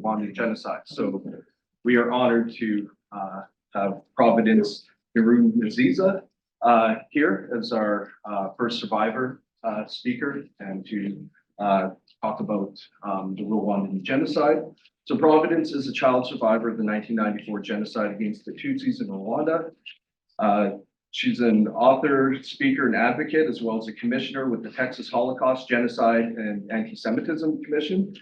Rwandan genocide. So we are honored to have Providence Nkurunziza here as our first survivor speaker and to talk about the Rwandan genocide. So Providence is a child survivor of the 1994 genocide against the Tutsis in Rwanda. She's an author, speaker, and advocate, as well as a commissioner with the Texas Holocaust, Genocide, and Anti-Semitism Commission.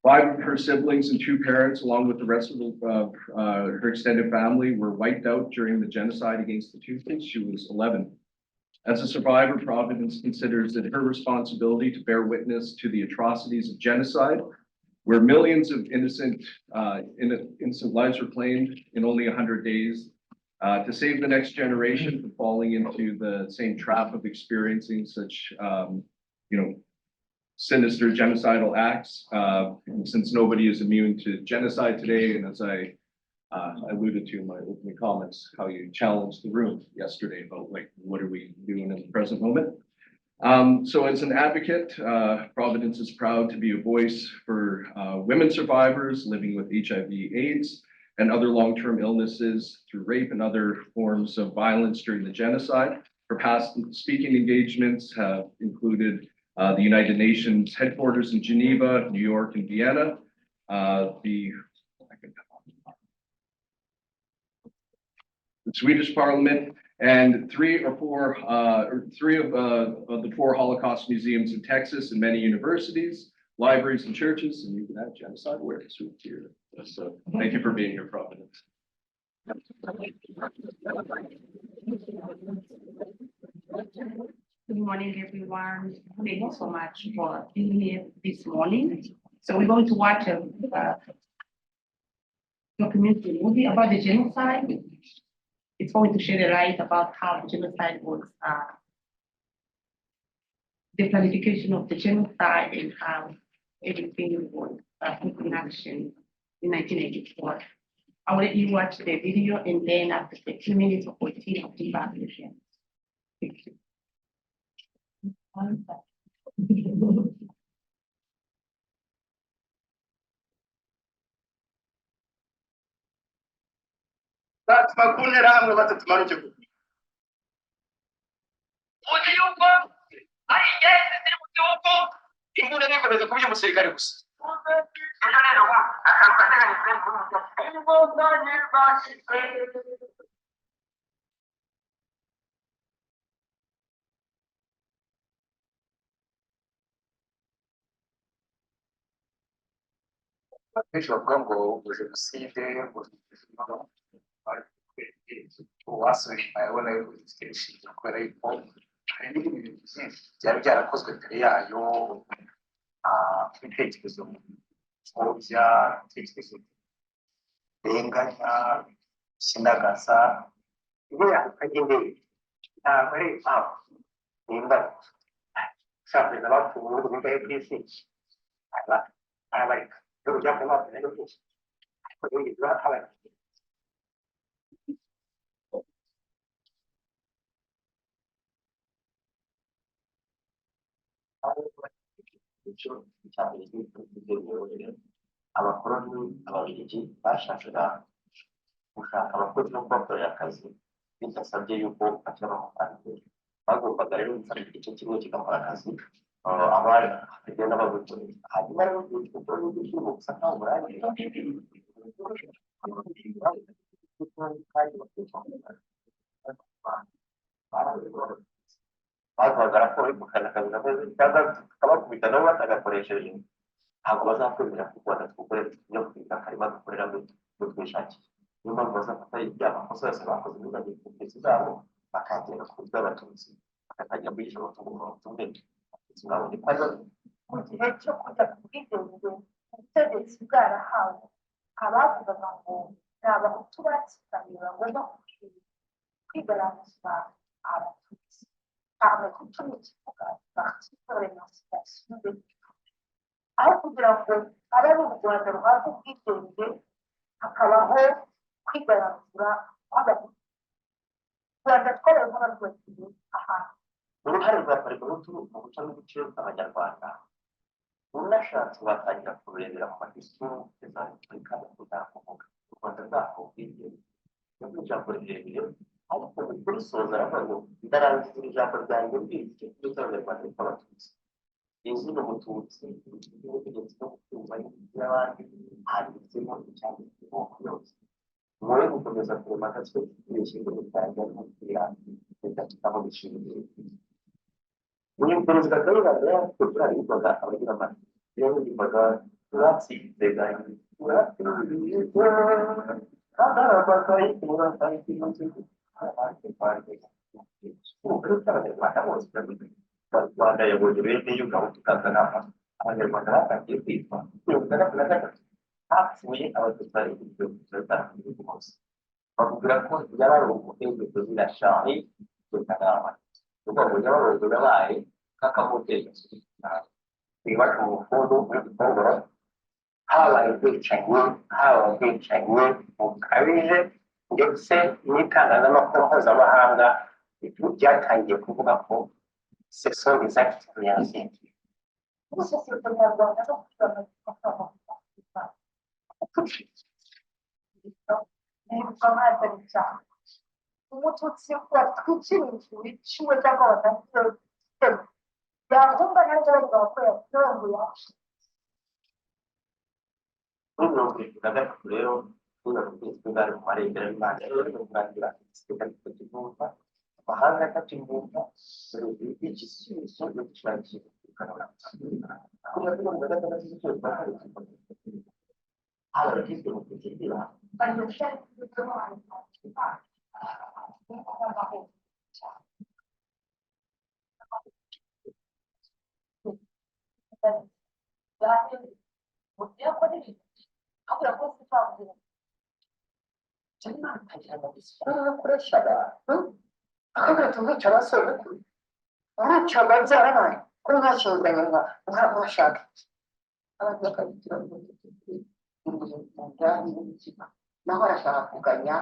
5 of her siblings and 2 parents, along with the rest of her extended family, were wiped out during the genocide against the Tutsis. She was 11. As a survivor, Providence considers it her responsibility to bear witness to the atrocities of genocide, where millions of innocent lives were claimed in only 100 days, to save the next generation from falling into the same trap of experiencing such, sinister genocidal acts. Since nobody is immune to genocide today, and as I alluded to in my opening comments, how you challenged the room yesterday about what are we doing in the present moment. So as an advocate, Providence is proud to be a voice for women survivors living with HIV/AIDS and other long-term illnesses through rape and other forms of violence during the genocide. Her past speaking engagements have included the United Nations headquarters in Geneva, New York, and Vienna, the Swedish Parliament, and 3 of the 4 Holocaust museums in Texas and many universities, libraries, and churches, and you can have genocide awareness here. So thank you for being here, Providence. Good morning, everyone. Thank you so much for being here this morning. So we're going to watch a documentary movie about the genocide. It's going to shed a light about how the genocide was, the planification of the genocide and how everything was put in action in 1984. I will let you watch the video, and then after 15 minutes of 14 of the evaluation. Thank you. bavuga ngo jenoside uwasubiye ayabona yuko ifite ishingiro kubera yuko hari n'ibindi bintu byinshi byari byarakozwe mbere yayo, ibitekerezo bya ibitekerezo birenganya, sindagaza ibera ukagendeye ntabwo ari impamvu nimba ushaka abapfuye mu bihugu bigaye ku isi arabarika ibyo byapfuye amazi rero byinshi ariko ibindi birahabarika. Abakoloni ababiligi bashakaga gushaka abakozi bo kubakorera akazi bidasabye yuko bashyira amafaranga, bagombaga rero gufata igice kimwe kigakora akazi abari bakagenda bagukorera, hanyuma rero gukora n'igihugu gusa nkaho burangire bagaragara ko bari gukana akazi gakoze cyangwa kabakubita nabo batagakoresheje, ntabwo bazakwemera kuko badatwukorera ibyo kwita akarima gakorera ngo twishakiye. Niyo mpamvu bazafata ibya makosa yose bakoze muri gahunda zabo bakagera ku buryo abatutsi bakajya kwigisha amatungo abatunge abatutsi nabo ni kwazo. Mu gihe cyo kujya ku bwigenge ubutegetsi bwarahawe abavugaga ngo ni abahutu batsikamira bagomba kwigaragaza abatutsi. Abahutu ni ikivuga parti pour l'émancipation des Tutsis, aho kugira ngo abe ari u Rwanda ruhabwa ubwigenge hakabaho kwigaragaza kw'abahutu. U Rwanda twabayeho barwakiriye ahantu uruhare rwa parmehutu mu guca n'ubuce bw'abanyarwanda unashatse batangira kurebera mu mahisitoro za repubulika kuzakuvuga u Rwanda rwakubwiye nubwo ijambo rirerire ariko mu kurisoza aravuga ngo ndarangiza iri jambo ryanjye mbizi icyo cy'abanyarwanda ariko abatutsi izina umututsi n'ubutegetsi no gutumva n'abandi handitsemo icyanditsemo yose mwoye gukomeza kurema agatsiko k'ibishyimbo bitangira n'umupira leta kitamo bishingiye uyu perezida kagame yakoze yitwaga abagira amata rero yitwaga turatsinze gahini turatsinze kandi arabakaye turatsinze ikibazo abandi bandi ubu cy'abanyarwanda bose Rwanda yabonye bene y'ugabo tukazanama abanyarwanda batangiye kwitwa mirongo itandatu na gatatu hapfuye abatutsi bari ku gihumbi cy'abatanu bose bavugira ko yabarongo itegeko zirashaje tukanama ubwo ngo yabarongo yabaye k'akamoteri iwacu mu bukungu muri gitongoro habaye ubwicanyi bukabije ndetse n'itangazamakuru mpuzamahanga byatangiye kuvuga ko sexual exact reality. Bose sosiyete nyarwanda no kwibaza nibuka nkazana icyaha umututsi watwikirije wiciwe cyangwa watangiye gutema yahumba neza bavuga ko yatonguye muri mirongo irindwi na gatatu rero tuza kukwezi bwari mu marembera y'imana rero ni ukurangira igisirikare cy'igihugu amahanga atakimbumva igisubizo no gushakira ikanura kugira ngo mu gatandatu z'ukwezi kwa kabiri abagizwe mu kugira akabura tumwica abasore umwica babyara nawe ko mwashyinganye mwashaka abantu bakabigira n'ubuzima naho arashaka kuganya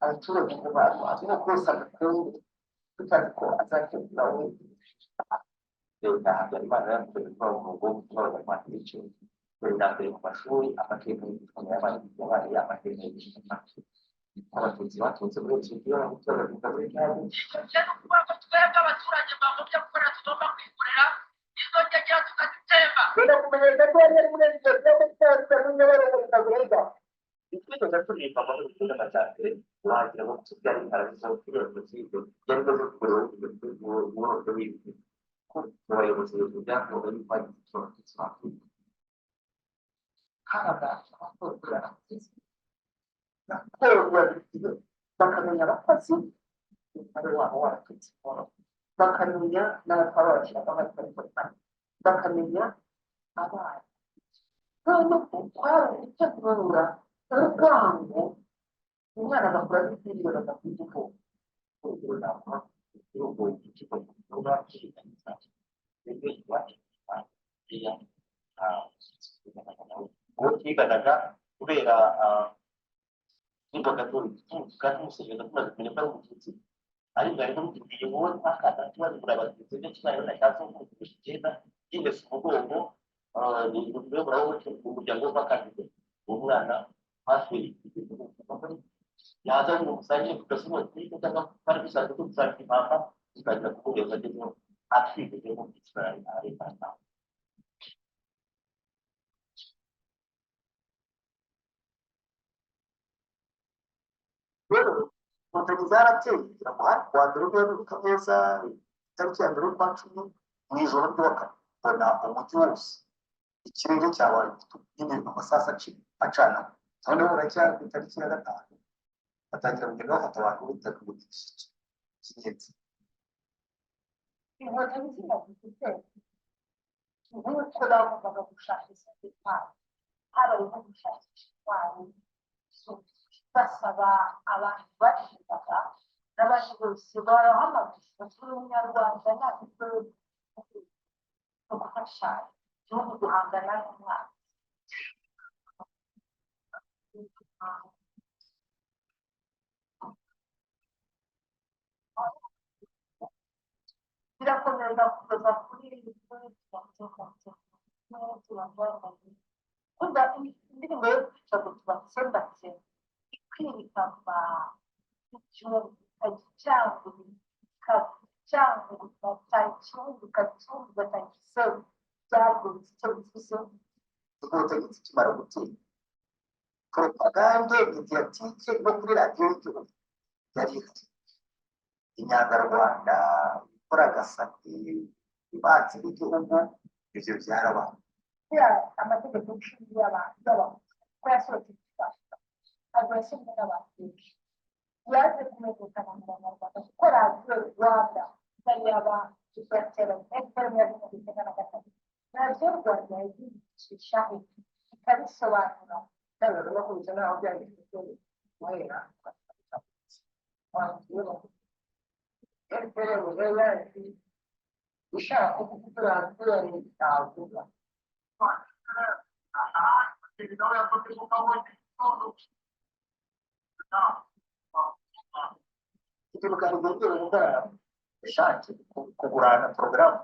abaturage ngo barwaze no kurusana kundi tutazi ko azakemura we leta habyarimana yakoze ko umurongo w'abanyarwanda biciwe wenda mbere mu mashuri amateka y'igitabo yabaye amateka y'igitabo abatutsi baturutse muri etiyopiya no gutora muri kenya tujya no kuvuga ko twebwe abaturage bagomba gukora tugomba kwikorera izo njyagira tukazitema rero kumenyesha ko yari muri etiyopiya ko twese n'inyabarego bitagurega ikibazo cyaturirimba mu bihugu by'amajyambere wagira ngo tubyara imparadizo kuri jenoside byari bimaze kugura umurongo w'ibiti ko mu bayobozi byavuga yuko hari abatutsi bapfuye haba abakorera bakamenya abakozi ari wabo waratutse bakamenya n'abatwabashyira bakamenya abana noneho kwari gutegura urwango umwana agakura n'ibyiringiro agafite igihugu urugero navuga igihugu ikigo gikorwa kiringaniza rero iwacu iya uwo twiganaga kubera kandi umusirikare tumaze kumenya ko ari umututsi ariko rero mutubwiye wowe twakanda tumaze kureba abatutsi ibyo kibaye nashaka kuvuga icyenda yinjese umugongo ni urwego umuryango w'akandida uwo mwana hafi yaza ngo umusangire kugasoma twite cyangwa twari dusanzwe dusanga impamba tukagira kumureba agezeho atwite mu Israel areka rero inkotanyi zarateye kugira ngo hafi kuwa mbere rwego neza itariki ya mbere y'ukwa cumi mu ijoro ry'uwa mbona umujyi wose ikirere cyabaye nyine amasasu acana noneho uracyari ku itariki ya gatanu batangira kugenda bafata abantu bitegura icy'ingenzi inkotanyi zimaze gutera nk'uko bagombaga gushakisha intwaro habaye nko gushakisha intwaro basaba abantu bashingaga n'abandi bose barahamagaye basura umunyarwanda ntabwo no gufasha igihugu guhangana n'umwaka birakomeza kugeza kuri bambaye kumva indirimbo yo kwica ngo tubasembake ikwirika icyumba cyangwa cyangwa ikibuga gatangisa byagenze icyo bivuze ubutegetsi kimara gutsinda propagande mediatike no kuri radiyo y'igihugu yari ihari inyangarwanda ikora agasate ibatsi b'igihugu ibyo byarabaye amategeko y'ishuri y'abantu ko yasohotse gufasha ntabwo yasomwe n'abantu benshi yaje kumenyekana mu banyarwanda kuko radiyo rwanda yari y'abantu igatera fpr ya mirongo icyenda na gatatu radiyo rwanda yayigisha ikabisobanura kandi bakubise n'aho byanditse guhera fpr yari ushaka kuvuga radiyo ntavuga ikintu kandi gihindura gukora ishati kugurana porogaramu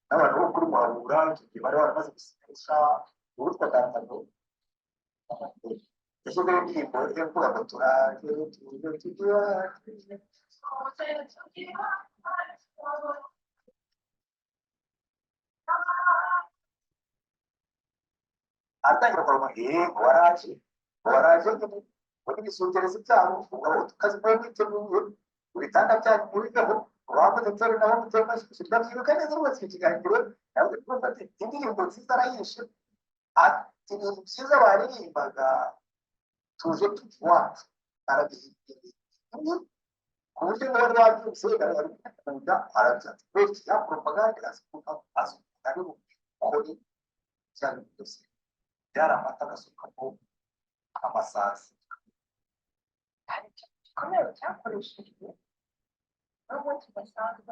n'abantu bo kuri muhabura icyo gihe bari baramaze gusinyisha uwitwa dantano yashyizeho indirimbo yo kuvuga ngo turagere tugiye atangira kuvuga waraje muri ibisugerezi byabo ugabo tukazimwe mwiteguye ibitanda byanyu mubigaho wabuze tori nabo mutema ndabyibuka neza rwose icyo kiganiro nawe twumva ati indirimbo nziza arayishe ati ibintu byiza baririmbaga tuje tukiwacu arabihimbira ku buryo n'uwari wabyutse arabihimbira arabyatsi rwose ya propagande azikuka ari bukore cyane byose byari amata agasukamo amasazi hari ikintu gikomeye cyakoreshejwe n'ubu kidasanzwe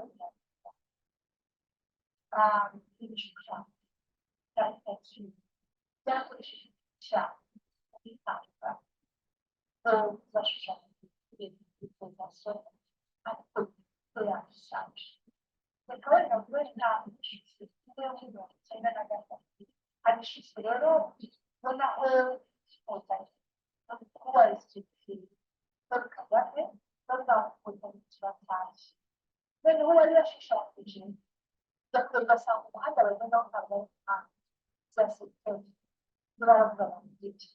ibishushanyo bya kacyiru byakoresheje ibishushanyo bitandukanye bashushanya ibipozasiyo ariko yashushanyije reka wenda kubera ishusho yo muri mirongo icyenda na gatatu hari ishusho rero ubona aho inkotanyi no kuba restrictive Paul Kagame bazamukotanyi kibatashye noneho uwari yashushanyije yakorewe ugasanga umuhanda bagendaho ntabwo ari umuhanda zasiteri n'abaravuga mu giti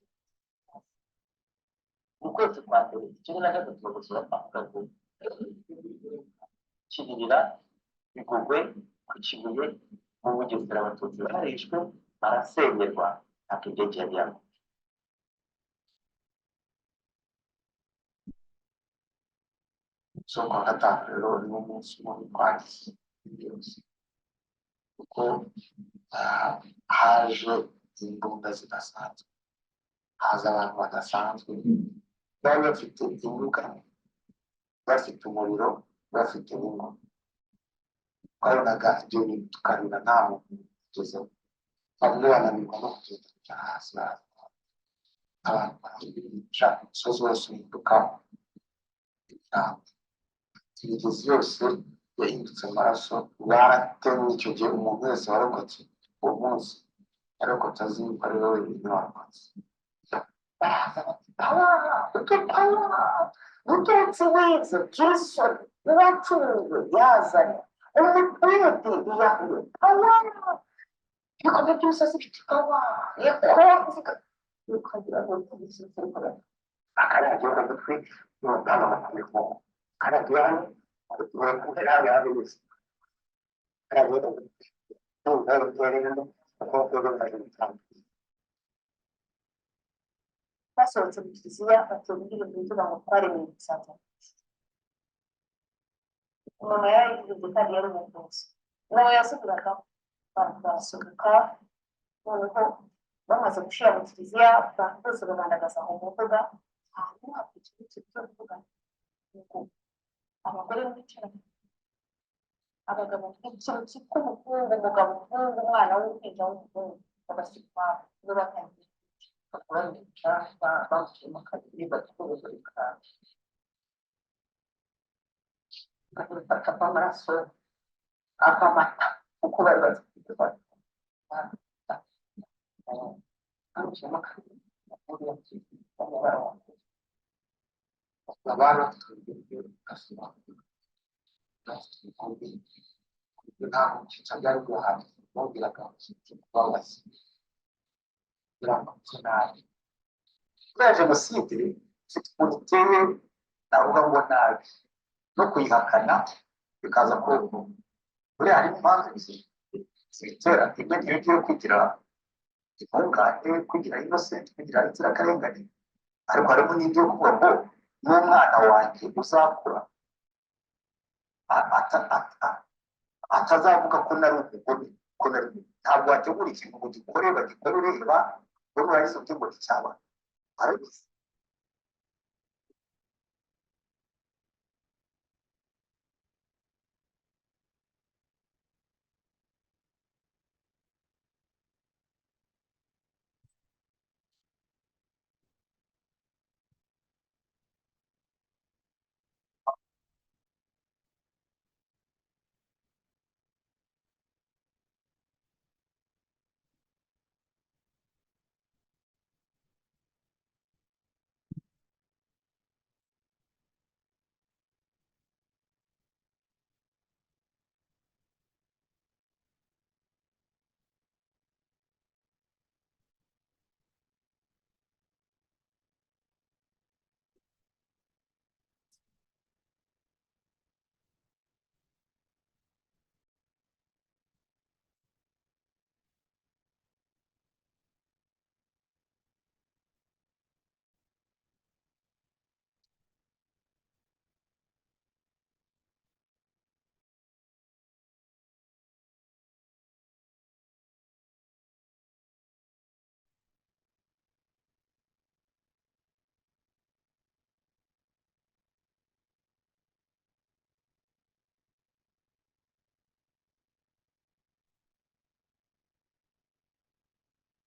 mu kwezi kwa mbere icyenda na gatatu bagusura bavuga ngo kinirira bigugwe ku kibuye mu bugesera abatutsi barishwe barasenyerwa ntabwo indege yari yagwa so kwa gatanu rero ni umunsi umwe twagize byose kuko haje imbunda zidasanzwe haza abantu badasanzwe bari bafite imbuga bafite umuriro bafite n'ingoma twabonaga ibyo bintu tukarira nta muntu ugezeho bamwe bananirwa no kugenda kujya hasi abantu barabica umusozi wose uhinduka imigezi yose yahindutse amaraso baratemye icyo gihe umuntu wese warokotse uwo munsi yarokotse azi yuko ari we wenyine warokotse Tutsi wize Jason wacunguwe yazanye umupete yahuye ibikorwa by'umusozi bifite pawa yakoze ukagira ngo tubisitse kora akaragiye ngo twe n'abana bakomeye karagiye ariko bakubera yabize karagiye basohotse mu kiliziya batora indirimbo ivuga ngo twari mu gisaza umuntu yaririmba kandi yari umuvuzi nawe yasubiraga basohoka noneho bamaze gushyira mu kiliziya abantu bose babandagaza mu mbuga hanyuma hakurikira icyo cyo kuvuga ngo abagore bicaranye abagabo ikintu cyitwa umuhungu umugabo umuhungu umwana w'uruhinja w'umuhungu bagashyirwa iyo batangiye bakica bamuciye mu kabiri batwuzurika bagafata amaraso avamata kuko bari bazifite cyangwa abana ntabwo kitajyanye guhaha bongeraga babazi biramutse nabi kubera jenoside umuntu uteye navuga ngo nabi no kuyihakana bikaza ko buriya hari impamvu zibitera imwe niyo ngiyo kugira intungane kugira innocent kugira inzirakarengane ariko harimo n'ibyo kuvuga ngo n'umwana wanjye uzakura atazavuga ko nari umugome ko nari ntabwo wategura ikintu ngo gikore bagikore ureba we murabizi uburyo ngo nticyaba arabizi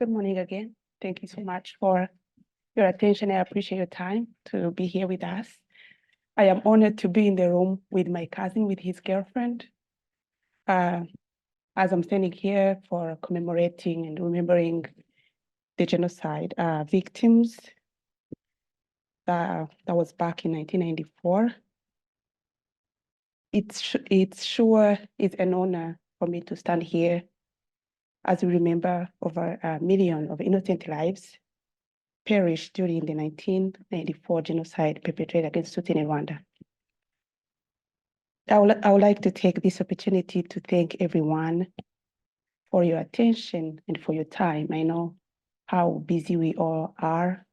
Good morning again. Thank you so much for your attention. I appreciate your time to be here with us. I am honored to be in the room with my cousin, with his girlfriend. As I'm standing here for commemorating and remembering the genocide victims that was back in 1994. It's sure is an honor for me to stand here as we remember over 1 million of innocent lives perished during the 1994 genocide perpetrated against Tutsis in Rwanda. I would like to take this opportunity to thank everyone for your attention and for your time. I know how busy we all are,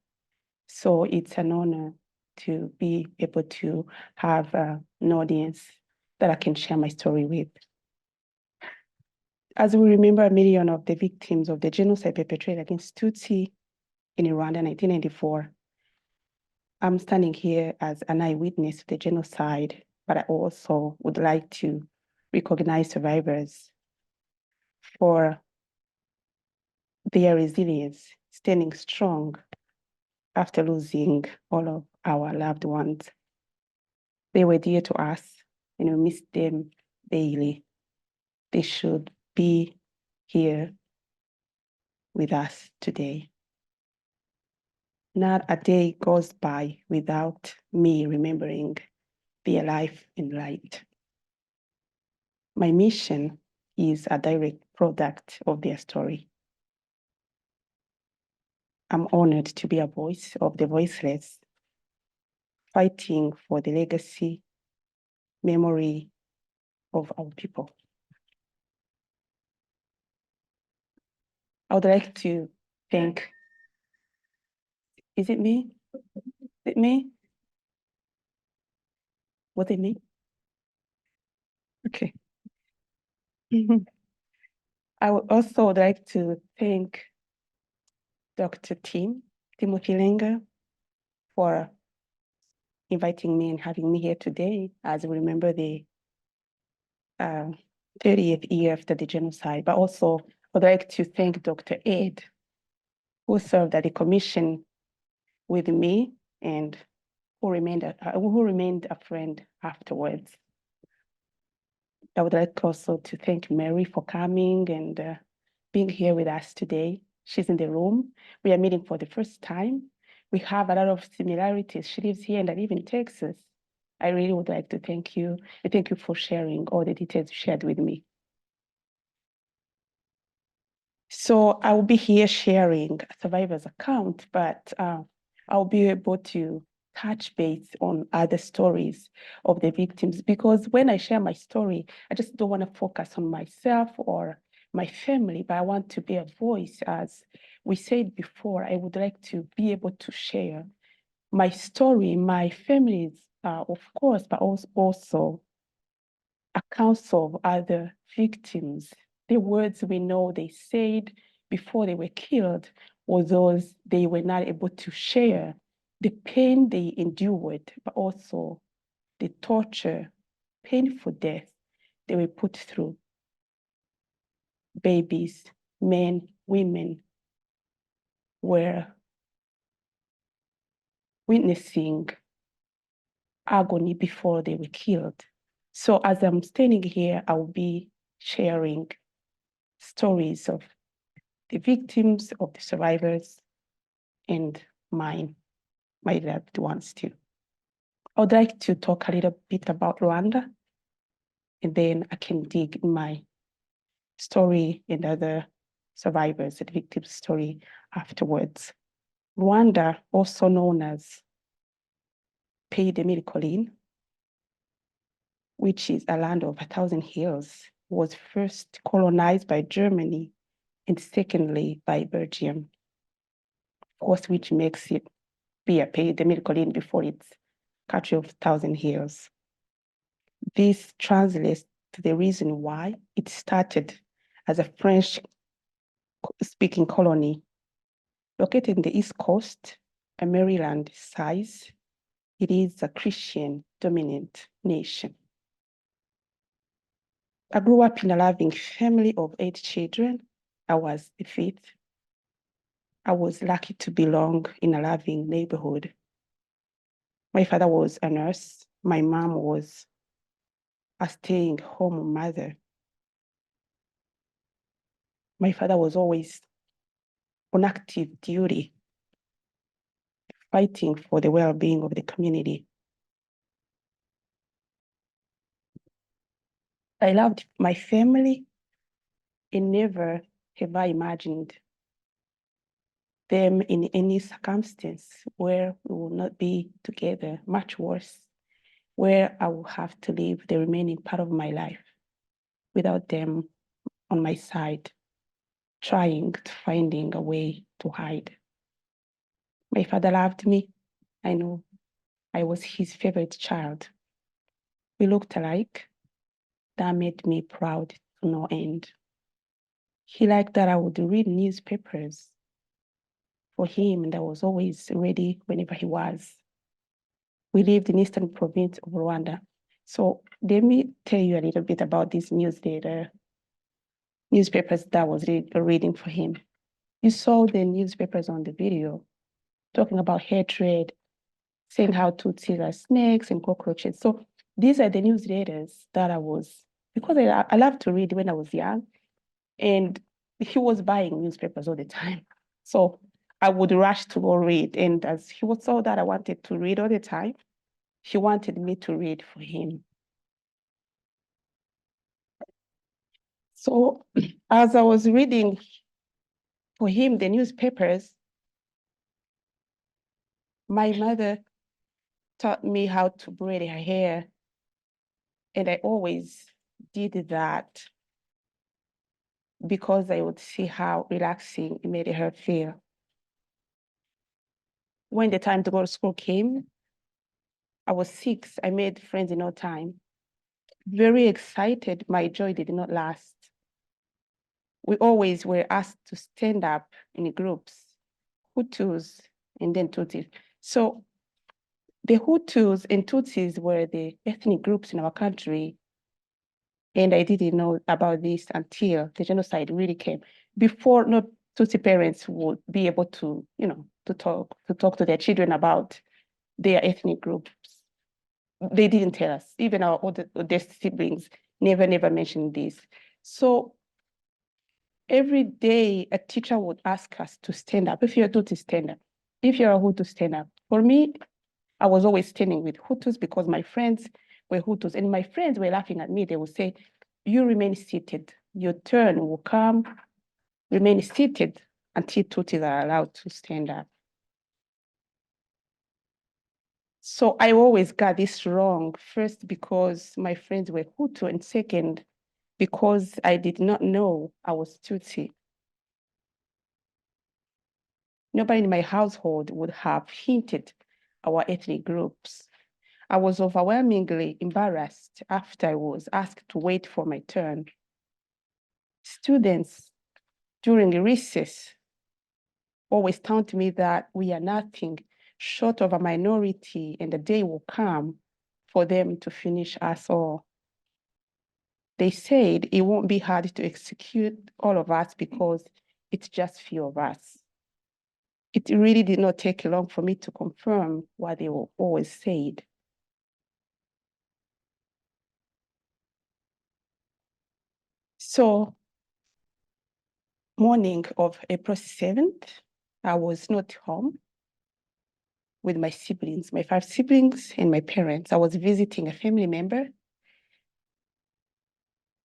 so it's an honor to be able to have an audience that I can share my story with. As we remember 1 million of the victims of the genocide perpetrated against Tutsi in Rwanda in 1994, I'm standing here as an eyewitness to the genocide, but I also would like to recognize survivors for their resilience, standing strong after losing all of our loved ones. They were dear to us, and we miss them daily. They should be here with us today. Not a day goes by without me remembering their life and light. My mission is a direct product of their story. I'm honored to be a voice of the voiceless, fighting for the legacy, memory of our people. I would like to thank, is it me? Is it me? Was it me? Okay. I would also like to thank Dr. Timothy Langer, for inviting me and having me here today as we remember the 30th year after the genocide, but also I would like to thank Dr. Ed, who served at the commission with me and who remained a friend afterwards. I would like also to thank Mary for coming and being here with us today. she's in the room. We are meeting for the first time. We have a lot of similarities. She lives here and I live in Texas. I really would like to thank you. And thank you for sharing all the details you shared with me. So I will be here sharing a survivor's account, but I'll be able to touch base on other stories of the victims, because when I share my story, I just don't want to focus on myself or my family, but I want to be a voice. As we said before, I would like to be able to share my story, my family's, of course, but also accounts of other victims. The words we know they said before they were killed were those they were not able to share, the pain they endured, but also the torture, painful death they were put through. Babies, men, women were witnessing agony before they were killed. So as I'm standing here, I will be sharing stories of the victims, of the survivors, and my loved ones too. I would like to talk a little bit about Rwanda, and then I can dig in my story and other survivors and victims' story afterwards. Rwanda, also known as Pays de Mille Collines, which is a land of 1,000 hills, was first colonized by Germany and secondly by Belgium, of course, which makes it be a Pays de Mille Collines before its country of 1,000 hills. This translates to the reason why it started as a French-speaking colony located in the East Coast, a Maryland size. It is a Christian dominant nation. I grew up in a loving family of 8 children. I was the 5th. I was lucky to belong in a loving neighborhood. My father was a nurse. My mom was a staying-home mother. My father was always on active duty, fighting for the well-being of the community. I loved my family and never have I imagined them in any circumstance where we will not be together, much worse, where I will have to live the remaining part of my life without them on my side, finding a way to hide. My father loved me. I know I was his favorite child. We looked alike. That made me proud to no end. He liked that I would read newspapers for him, and I was always ready whenever he was. We lived in eastern province of Rwanda. So let me tell you a little bit about this newspapers that I was reading for him. You saw the newspapers on the video talking about hatred, saying how Tutsis are snakes and cockroaches. So these are the newsletters that I was, because I loved to read when I was young, and he was buying newspapers all the time. So I would rush to go read. And as he saw that I wanted to read all the time, he wanted me to read for him. So as I was reading for him the newspapers, my mother taught me how to braid her hair. And I always did that because I would see how relaxing it made her feel. When the time to go to school came, I was 6. I made friends in no time. Very excited, my joy did not last. We always were asked to stand up in groups, Hutus and then Tutsis. So the Hutus and Tutsis were the ethnic groups in our country. And I didn't know about this until the genocide really came. Before, no Tutsi parents would be able to, to talk to their children about their ethnic groups. They didn't tell us. Even our older siblings never mentioned this. So every day a teacher would ask us to stand up. If you're a Tutsi, stand up. If you're a Hutu, stand up. For me, I was always standing with Hutus because my friends were Hutus, and my friends were laughing at me. They would say, you remain seated. Your turn will come. Remain seated until Tutsis are allowed to stand up. So I always got this wrong, first because my friends were Hutu, and second, because I did not know I was Tutsi. Nobody in my household would have hinted our ethnic groups. I was overwhelmingly embarrassed after I was asked to wait for my turn. Students during recess always taunt me that we are nothing short of a minority, and the day will come for them to finish us all. They said it won't be hard to execute all of us because it's just few of us. It really did not take long for me to confirm what they always said. So, morning of April 7th, I was not home with my siblings, my 5 siblings and my parents. I was visiting a family member.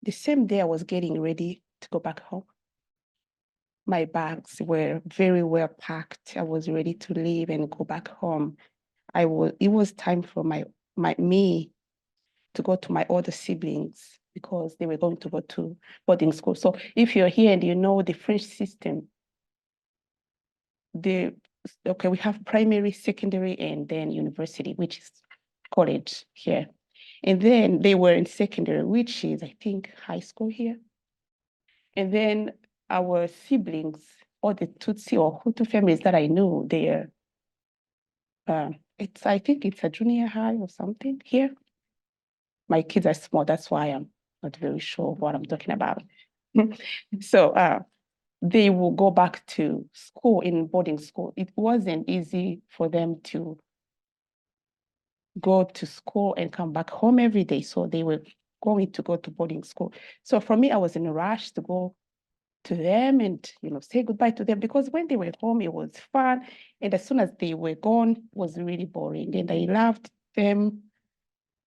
The same day I was getting ready to go back home. My bags were very well packed. I was ready to leave and go back home. It was time for me to go to my other siblings because they were going to go to boarding school. So if you're here and you know the French system, we have primary, secondary, and then university, which is college here. And then they were in secondary, which is, I think, high school here. And then our siblings, all the Tutsi or Hutu families that I knew, I think it's a junior high or something here. My kids are small, that's why I'm not very sure what I'm talking about. So they will go back to school in boarding school. It wasn't easy for them to go to school and come back home every day. So they were going to go to boarding school. So for me, I was in a rush to go to them and say goodbye to them, because when they were home, it was fun. And as soon as they were gone, it was really boring. And I loved them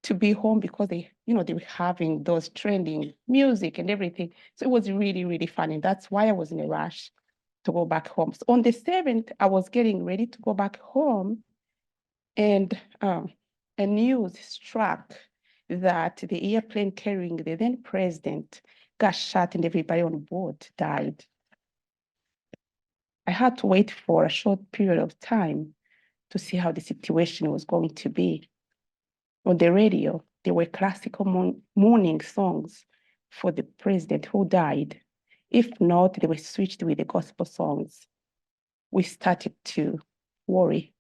to be home because they were having those trending music and everything. So it was really, really fun. And that's why I was in a rush to go back home. So on the 7th, I was getting ready to go back home, and a news struck that the airplane carrying the then president got shot and everybody on board died. I had to wait for a short period of time to see how the situation was going to be. On the radio, there were classical mourning songs for the president who died. If not, they were switched with the gospel songs. We started to worry.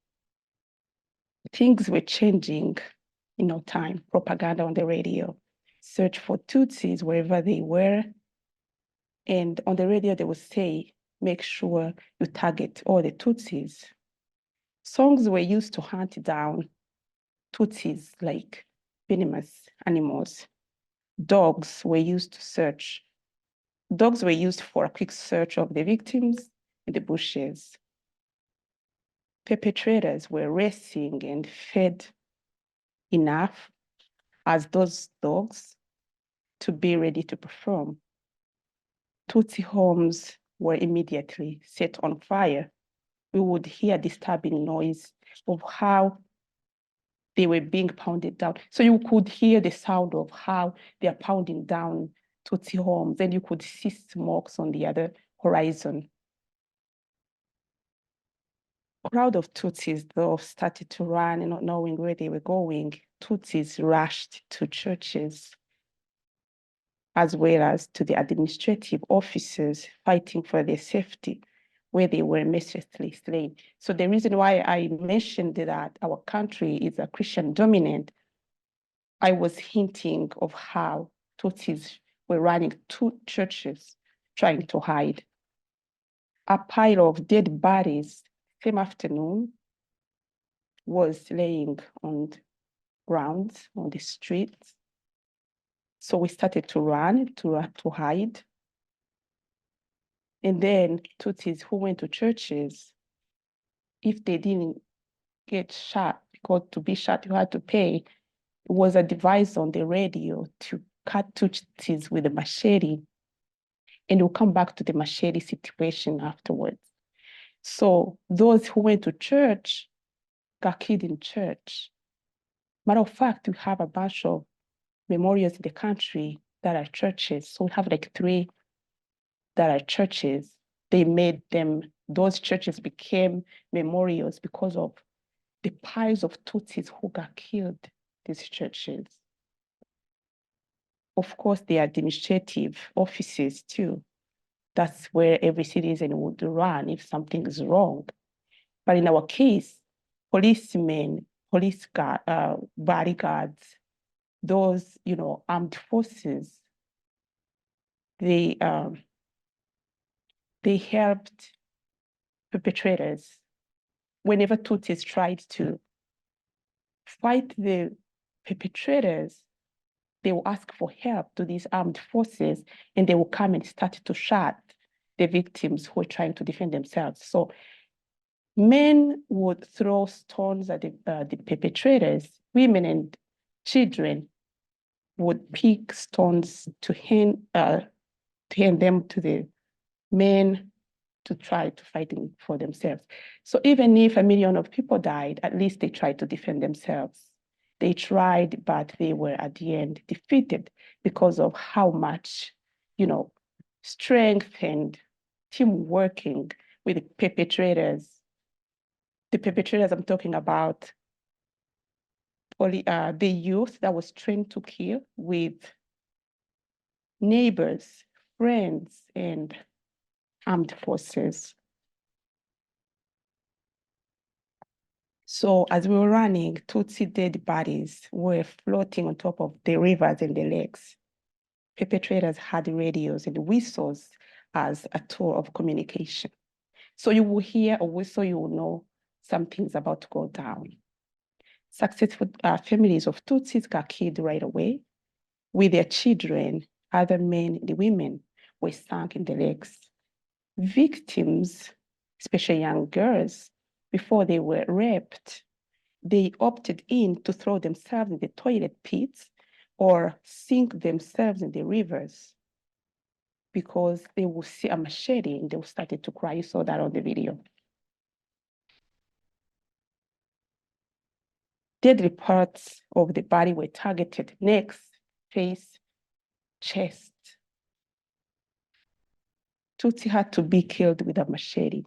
Things were changing in no time. Propaganda on the radio, search for Tutsis wherever they were. And on the radio, they would say, make sure you target all the Tutsis. Songs were used to hunt down Tutsis like venomous animals. Dogs were used to search. Dogs were used for a quick search of the victims in the bushes. Perpetrators were racing and fed enough as those dogs to be ready to perform. Tutsi homes were immediately set on fire. We would hear disturbing noise of how they were being pounded down. So you could hear the sound of how they are pounding down Tutsi homes, and you could see smokes on the other horizon. A crowd of Tutsis, though, started to run and not knowing where they were going. Tutsis rushed to churches as well as to the administrative offices, fighting for their safety, where they were mercilessly slain. So the reason why I mentioned that our country is a Christian dominant, I was hinting of how Tutsis were running to churches, trying to hide. A pile of dead bodies, same afternoon, was laying on grounds on the streets. So we started to run, to hide. And then Tutsis who went to churches, if they didn't get shot, because to be shot, you had to pay, it was a device on the radio to cut Tutsis with a machete, and we'll come back to the machete situation afterwards. So those who went to church got killed in church. Matter of fact, we have a bunch of memorials in the country that are churches. So we have like 3 that are churches. They made them, those churches became memorials because of the piles of Tutsis who got killed, these churches. Of course, the administrative offices too. That's where every citizen would run if something is wrong. But in our case, policemen, bodyguards, those, armed forces, they helped perpetrators. Whenever Tutsis tried to fight the perpetrators, they will ask for help to these armed forces, and they will come and start to shoot the victims who are trying to defend themselves. So men would throw stones at the perpetrators. Women and children would pick stones to hand them to the men to try to fight for themselves. So even if 1 million of people died, at least they tried to defend themselves. They tried, but they were at the end defeated because of how much, strength and team working with the perpetrators. The perpetrators I'm talking about, the youth that was trained to kill with neighbors, friends, and armed forces. So as we were running, Tutsi dead bodies were floating on top of the rivers and the lakes. Perpetrators had radios and whistles as a tool of communication. So you will hear a whistle, you will know something's about to go down. Successful families of Tutsis got killed right away with their children. Other men and women were sunk in the lakes. Victims, especially young girls, before they were raped, they opted in to throw themselves in the toilet pits or sink themselves in the rivers because they will see a machete and they started to cry. You saw that on the video. Deadly parts of the body were targeted: necks, face, chest. Tutsi had to be killed with a machete.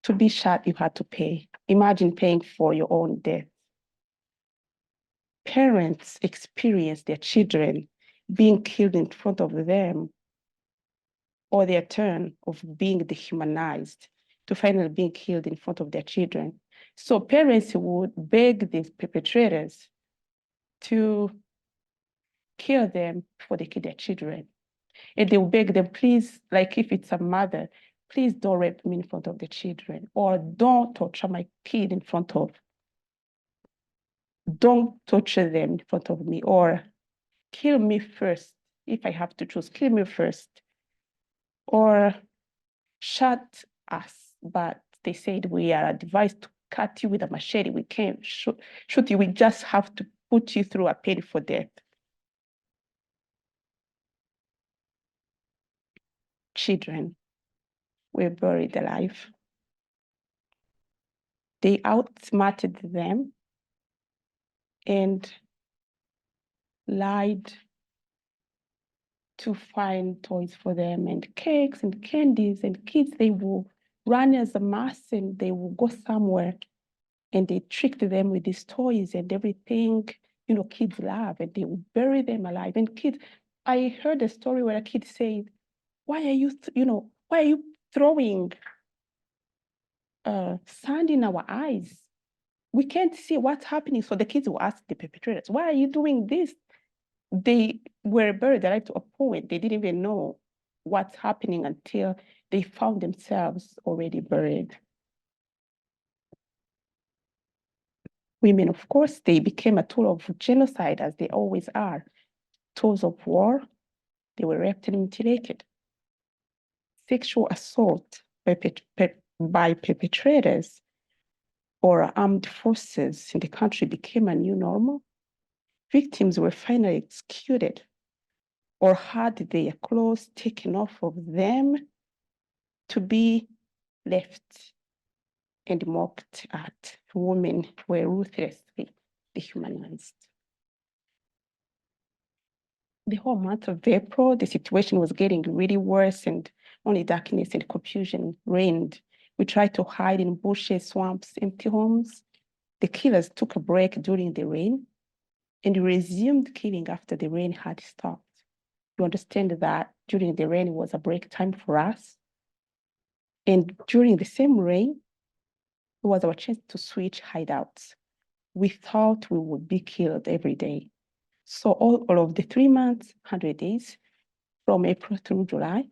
To be shot, you had to pay. Imagine paying for your own death. Parents experience their children being killed in front of them, or their turn of being dehumanized to finally being killed in front of their children. So parents would beg these perpetrators to kill them before they kill their children. And they will beg them, please, like if it's a mother, please don't rape me in front of the children, or don't torture my kid in front of, don't torture them in front of me, or kill me first. If I have to choose, kill me first, or shut us. But they said, we are advised to cut you with a machete. We can't shoot you. We just have to put you through a painful death. Children were buried alive. They outsmarted them and lied to find toys for them and cakes and candies, and kids, they will run as a mass and they will go somewhere and they tricked them with these toys and everything, kids love, and they will bury them alive. And kids, I heard a story where a kid said, why are you throwing sand in our eyes? We can't see what's happening. So the kids will ask the perpetrators, why are you doing this? They were buried alive to a point. They didn't even know what's happening until they found themselves already buried. Women, of course, they became a tool of genocide, as they always are. Tools of war, they were raped and mutilated. sexual assault by perpetrators or armed forces in the country became a new normal, victims were finally executed or had their clothes taken off of them to be left and mocked at. Women were ruthlessly dehumanized. The whole month of April, the situation was getting really worse and only darkness and confusion reigned. We tried to hide in bushes, swamps, empty homes. The killers took a break during the rain and resumed killing after the rain had stopped. You understand that during the rain was a break time for us. And during the same rain, it was our chance to switch hideouts. We thought we would be killed every day. So all of the 3 months, 100 days, from April through July,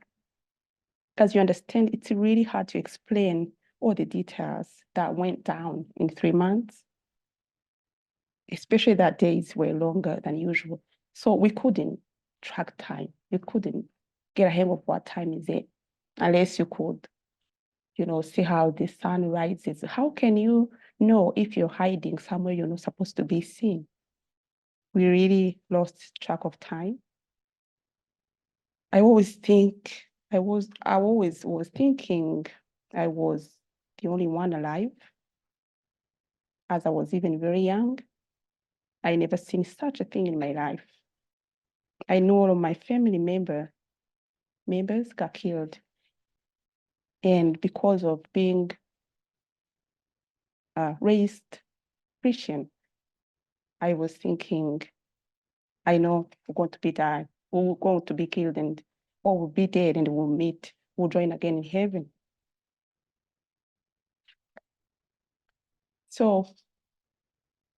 as you understand, it's really hard to explain all the details that went down in 3 months, especially that days were longer than usual. So we couldn't track time. You couldn't get ahead of what time is it, unless you could, see how the sun rises. How can you know if you're hiding somewhere you're not supposed to be seen? We really lost track of time. I always was thinking I was the only one alive, as I was even very young. I never seen such a thing in my life. I know all of my family members got killed. And because of being raised Christian, I was thinking, I know we're going to be dead, we're going to be killed, or we'll be dead and we'll join again in heaven. So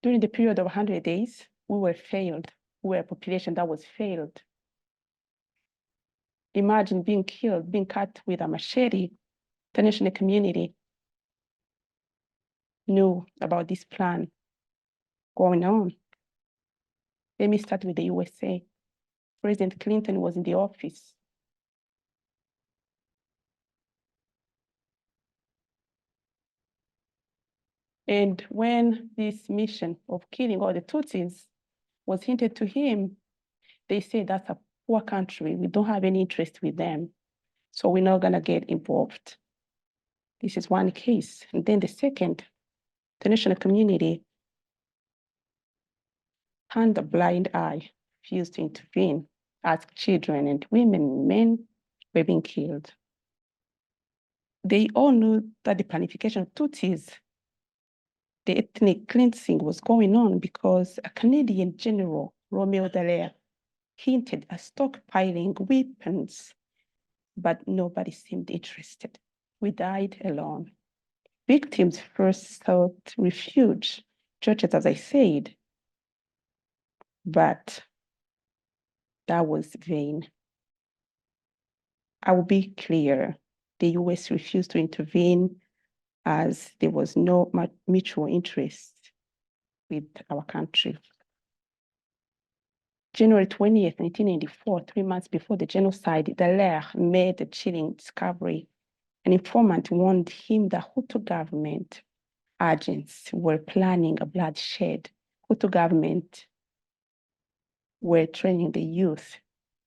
during the period of 100 days, we were failed. We were a population that was failed. Imagine being killed, being cut with a machete. The international community knew about this plan going on. Let me start with the USA. President Clinton was in the office. And when this mission of killing all the Tutsis was hinted to him, they said that's a poor country. We don't have any interest with them. So we're not gonna get involved. This is one case. And then the second, the international community turned a blind eye, refused to intervene as children and women and men were being killed. They all knew that the planification of Tutsis, the ethnic cleansing was going on because a Canadian general, Romeo Dallaire, hinted at stockpiling weapons, but nobody seemed interested. We died alone. Victims first sought refuge, churches, as I said, but that was vain. I will be clear, the US refused to intervene as there was no mutual interest with our country. January 20th, 1994, 3 months before the genocide, Dallaire made a chilling discovery. An informant warned him that Hutu government agents were planning a bloodshed. Hutu government were training the youth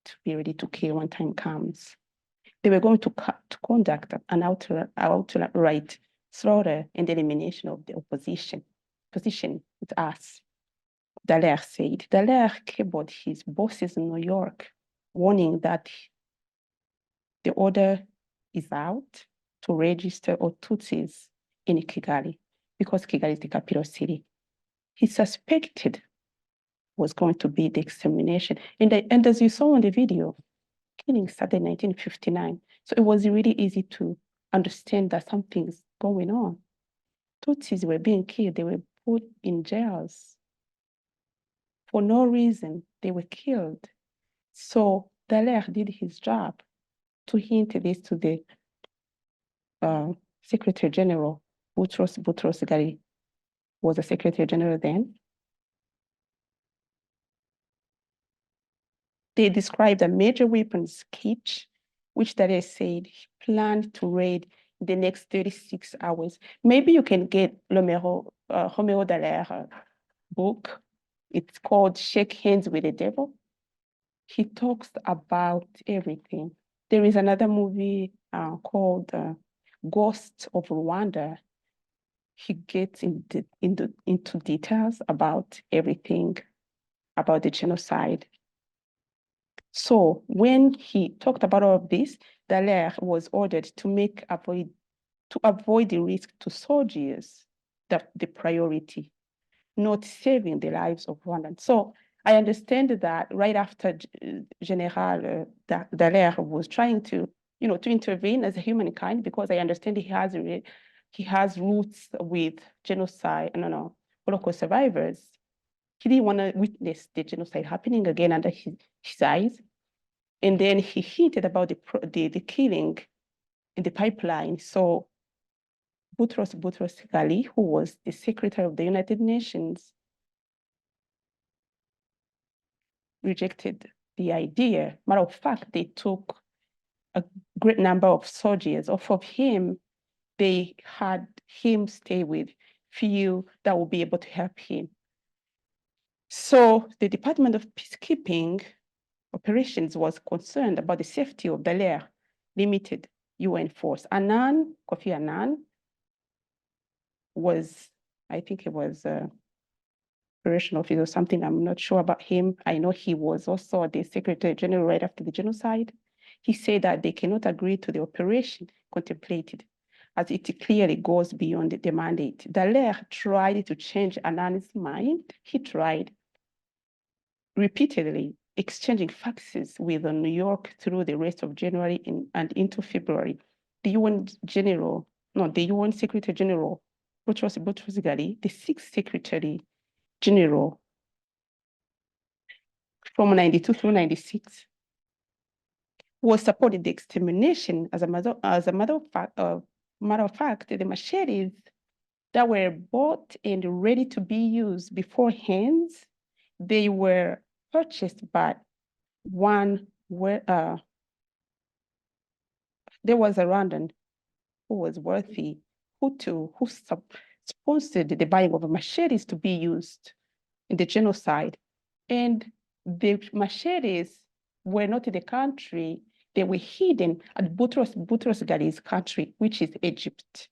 to be ready to kill when time comes. They were going to conduct an outright slaughter and elimination of the opposition with us, Dallaire said. Dallaire cabled his bosses in New York, warning that the order is out to register all Tutsis in Kigali, because Kigali is the capital city. He suspected was going to be the extermination. And as you saw in the video, killing started in 1959. So it was really easy to understand that something's going on. Tutsis were being killed. They were put in jails. For no reason, they were killed. So Dallaire did his job to hint this to the Secretary General. Boutros Ghali was the Secretary General then. They described a major weapons kit which Dallaire said he planned to read in the next 36 hours. Maybe you can get Romero Dallaire book. It's called Shake Hands with the Devil. He talks about everything. There is another movie called Ghost of Rwanda. He gets into details about everything about the genocide. So when he talked about all of this, Dallaire was ordered to avoid the risk to soldiers, the priority, not saving the lives of Rwandans. So I understand that right after General Dallaire was trying to intervene as a humankind, because I understand he has roots with genocide, Holocaust survivors. He didn't want to witness the genocide happening again under his eyes. And then he hinted about the killing in the pipeline. So Boutros Ghali, who was the Secretary of the United Nations, rejected the idea. Matter of fact, they took a great number of soldiers off of him. They had him stay with few that would be able to help him. So the Department of Peacekeeping Operations was concerned about the safety of Dallaire limited UN force. Kofi Annan was, I think he was operational officer or something. I'm not sure about him. I know he was also the Secretary General right after the genocide. He said that they cannot agree to the operation contemplated, as it clearly goes beyond the mandate. Dallaire tried to change Annan's mind. He tried repeatedly, exchanging faxes with New York through the rest of January and into February. The UN Secretary General, Boutros Ghali, the sixth Secretary General from 92 through 96, was supporting the extermination. As a matter of fact, the machetes that were bought and ready to be used beforehand, they were purchased by one where there was a Rwandan who was worthy, who sponsored the buying of machetes to be used in the genocide. And the machetes were not in the country, they were hidden at Boutros Ghali's country, which is Egypt.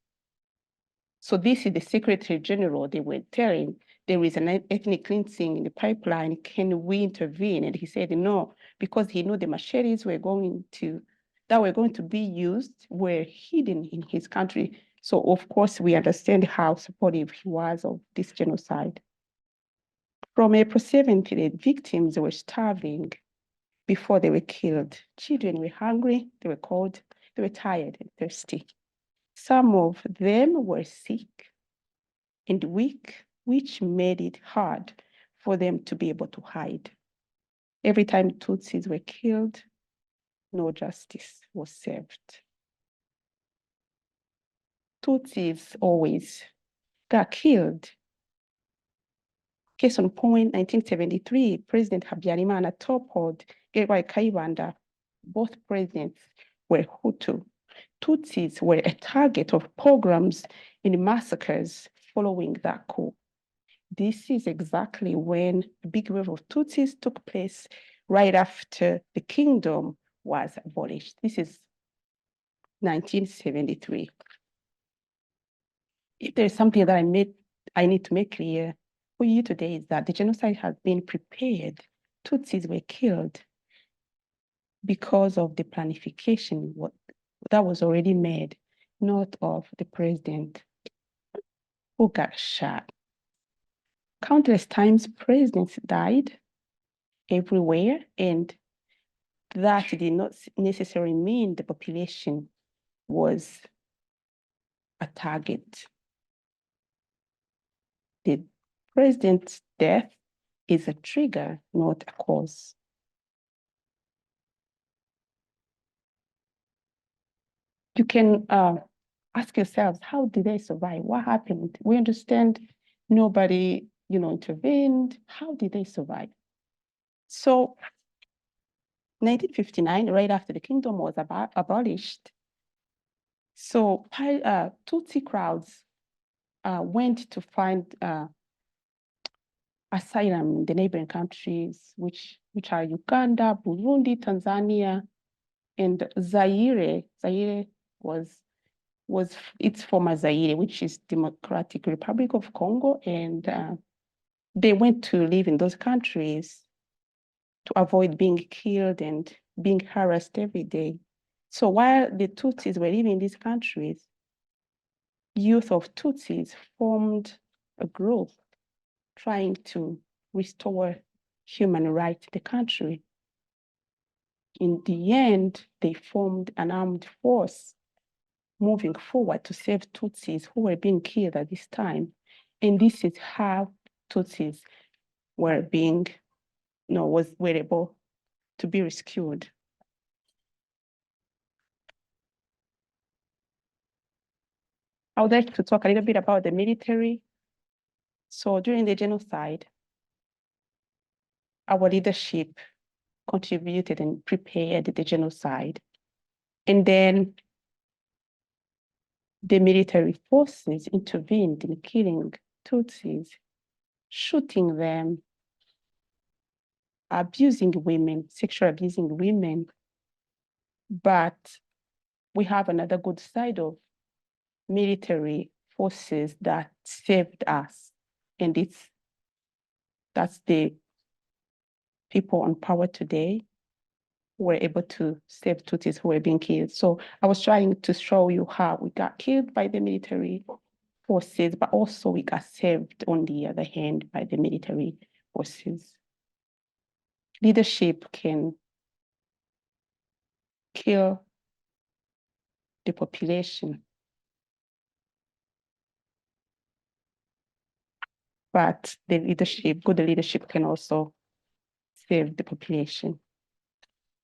So this is the Secretary General. They were telling there is an ethnic cleansing in the pipeline. Can we intervene? And he said no, because he knew the machetes that were going to be used were hidden in his country. So of course we understand how supportive he was of this genocide. From April 7th, the victims were starving before they were killed. Children were hungry, they were cold, they were tired and thirsty. Some of them were sick and weak, which made it hard for them to be able to hide. Every time Tutsis were killed, no justice was served. Tutsis always got killed. Case on point, 1973, President Habyarimana toppled Gregoire Kayibanda. Both presidents were Hutu. Tutsis were a target of pogroms and massacres following that coup. This is exactly when a big wave of Tutsis took place right after the kingdom was abolished. This is 1973. If there's something that I need to make clear for you today, is that the genocide has been prepared. Tutsis were killed because of the planification that was already made, not of the president who got shot. Countless times presidents died everywhere, and that did not necessarily mean the population was a target. The president's death is a trigger, not a cause. You can ask yourselves, how did they survive? What happened? We understand nobody, intervened. How did they survive? So 1959, right after the kingdom was abolished. So Tutsi crowds went to find asylum in the neighboring countries, which are Uganda, Burundi, Tanzania, and Zaire. Zaire was its former Zaire, which is Democratic Republic of Congo, and they went to live in those countries to avoid being killed and being harassed every day. So while the Tutsis were living in these countries, youth of Tutsis formed a group trying to restore human rights in the country. In the end, they formed an armed force moving forward to save Tutsis who were being killed at this time. And this is how Tutsis were being, were able to be rescued. I would like to talk a little bit about the military. So during the genocide, our leadership contributed and prepared the genocide. And then the military forces intervened in killing Tutsis, shooting them, abusing women, sexually abusing women. But we have another good side of military forces that saved us. And that's the people on power today who were able to save Tutsis who were being killed. So I was trying to show you how we got killed by the military forces, but also we got saved on the other hand by the military forces. Leadership can kill the population, but the leadership, good leadership can also save the population.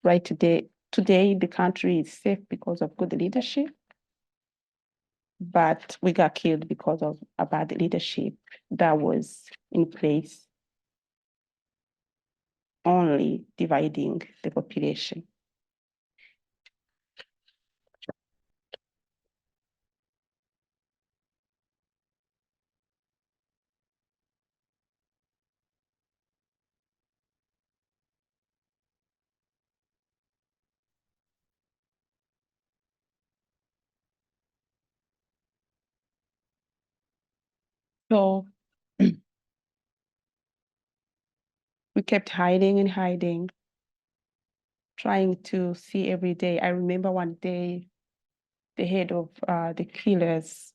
Right today the country is safe because of good leadership, but we got killed because of a bad leadership that was in place, only dividing the population. So we kept hiding and hiding, trying to see every day. I remember one day, the head of the killers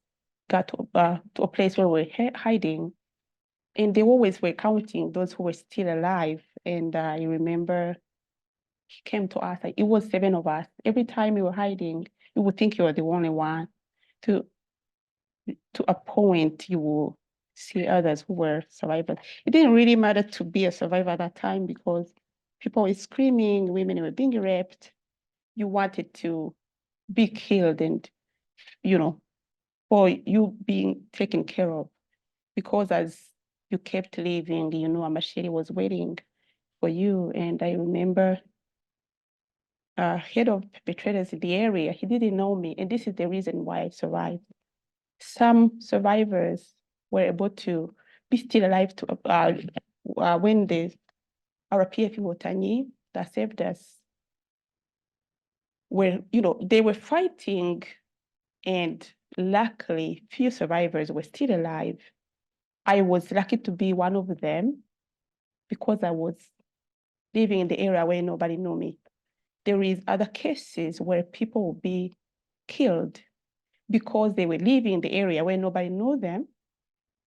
got to a place where we were hiding, and they always were counting those who were still alive. And I remember he came to us, like, it was 7 of us. Every time we were hiding, you would think you were the only one. To a point, you will see others who were survivors. It didn't really matter to be a survivor at that time because people were screaming, women were being raped. You wanted to be killed and, for you being taken care of. Because as you kept living, a machete was waiting for you. And I remember head of perpetrators in the area, he didn't know me. And this is the reason why I survived. Some survivors were able to be still alive when the RPF Wotanyi that saved us they were fighting, and luckily few survivors were still alive. I was lucky to be one of them because I was living in the area where nobody knew me. There is other cases where people will be killed because they were living in the area where nobody knew them,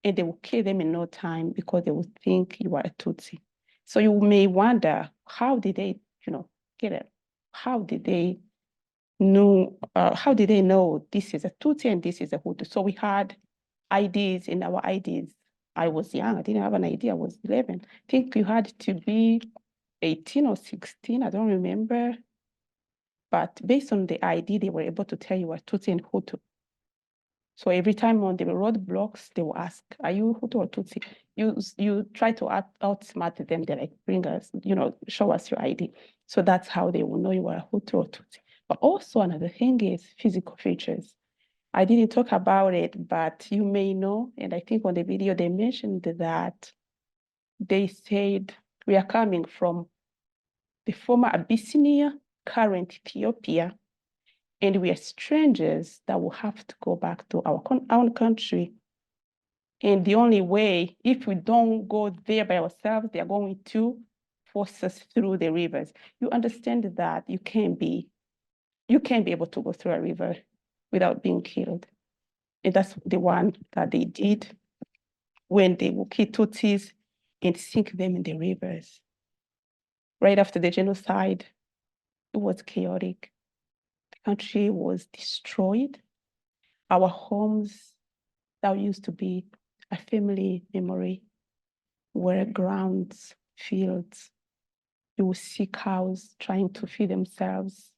and they will kill them in no time because they will think you are a Tutsi. So you may wonder, how did they, get it? How did they know this is a Tutsi and this is a Hutu? So we had IDs. In our IDs. I was young, I didn't have an ID, I was 11. I think you had to be 18 or 16, I don't remember. But based on the ID, they were able to tell you a Tutsi and Hutu. So every time on the roadblocks, they will ask, are you Hutu or Tutsi? You try to outsmart them. They're like, bring us, show us your ID. So that's how they will know you are Hutu or Tutsi. But also another thing is physical features. I didn't talk about it, but you may know, and I think on the video they mentioned that they said, we are coming from the former Abyssinia, current Ethiopia, and we are strangers that will have to go back to our own country. And the only way, if we don't go there by ourselves, they are going to force us through the rivers. You understand that you can't be able to go through a river without being killed. And that's the one that they did when they will kill Tutsis and sink them in the rivers. Right after the genocide, it was chaotic. The country was destroyed. Our homes that used to be a family memory were grounds, fields. You will see cows trying to feed themselves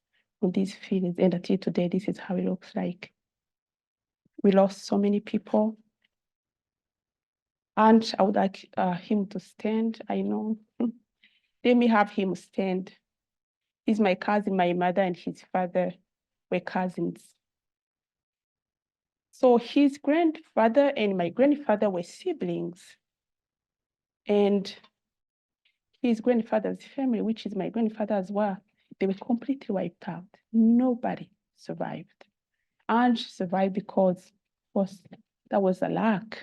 on these fields. And until today, this is how it looks like. We lost so many people. And I would like him to stand, I know. Let me have him stand. He's my cousin, my mother and his father were cousins. So his grandfather and my grandfather were siblings. And his grandfather's family, which is my grandfather as well, they were completely wiped out. Nobody survived. And survived because, of course, that was a luck.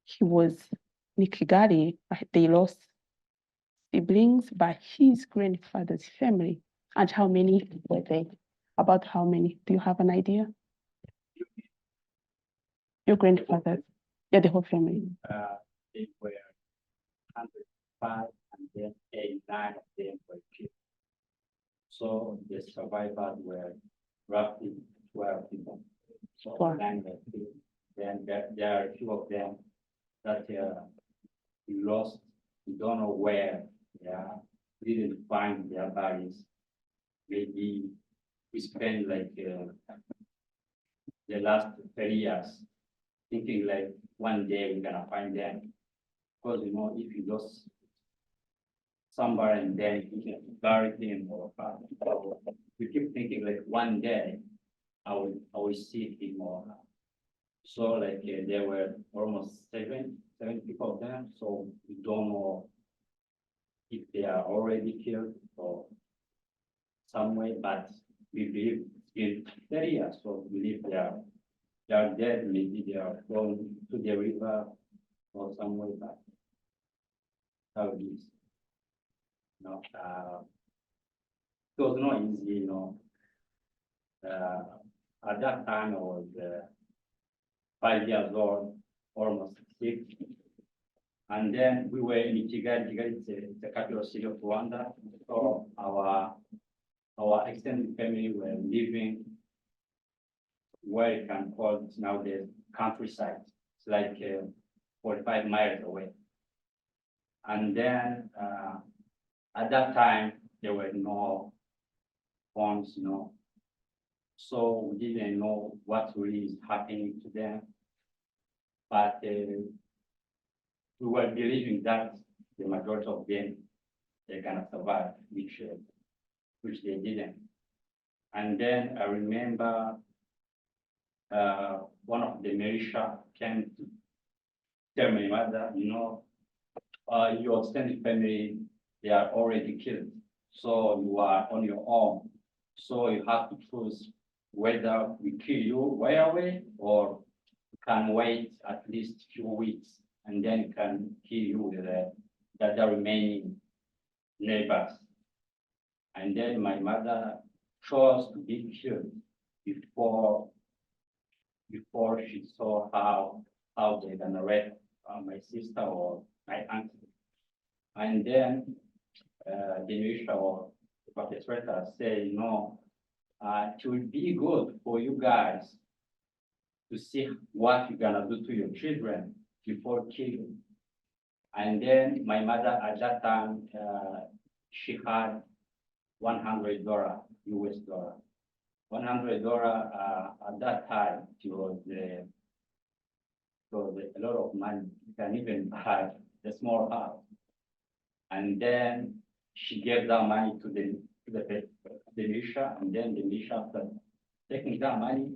He was in Kigali, they lost siblings by his grandfather's family. And how many were they? About how many? Do you have an idea? Your grandfather, yeah, the whole family. They were 105 and then 89 of them were killed. So the survivors were roughly 12 people. So Wow. 9 were killed. Then there are a few of them that we lost. We don't know where they are. We didn't find their bodies. Maybe we spent like the last 30 years thinking like one day we're gonna find them. Because if you lost somebody and then you can bury him or we keep thinking like one day I will see him or so like there were almost seven people of them, so we don't know if they are already killed or some way, but we believe in 30 years, so we believe they are dead, maybe they are going to the river or some way, but how it is. It was not easy, at that time I was 5 years old, almost 6. And then we were in Kigali. Kigali is the capital city of Rwanda. So our extended family were living where you can call nowadays countryside. It's like 45 miles away. And then at that time, there were no phones, so we didn't know what really is happening to them. But we were believing that the majority of them, they're gonna survive, which they didn't. And then I remember one of the militia came to tell my mother, your extended family, they are already killed. So you are on your own. So you have to choose whether we kill you right away or you can wait at least a few weeks and then you can kill you with the remaining neighbors. And then my mother chose to be killed before she saw how they're gonna rape my sister or my auntie. And then the militia or the perpetrator say, it will be good for you guys to see what you're gonna do to your children before killing. And then my mother at that time, she had $100 US dollar $100 at that time, it was a lot of money. You can even buy a small house. And then she gave that money to the militia, and then the militia, after taking that money,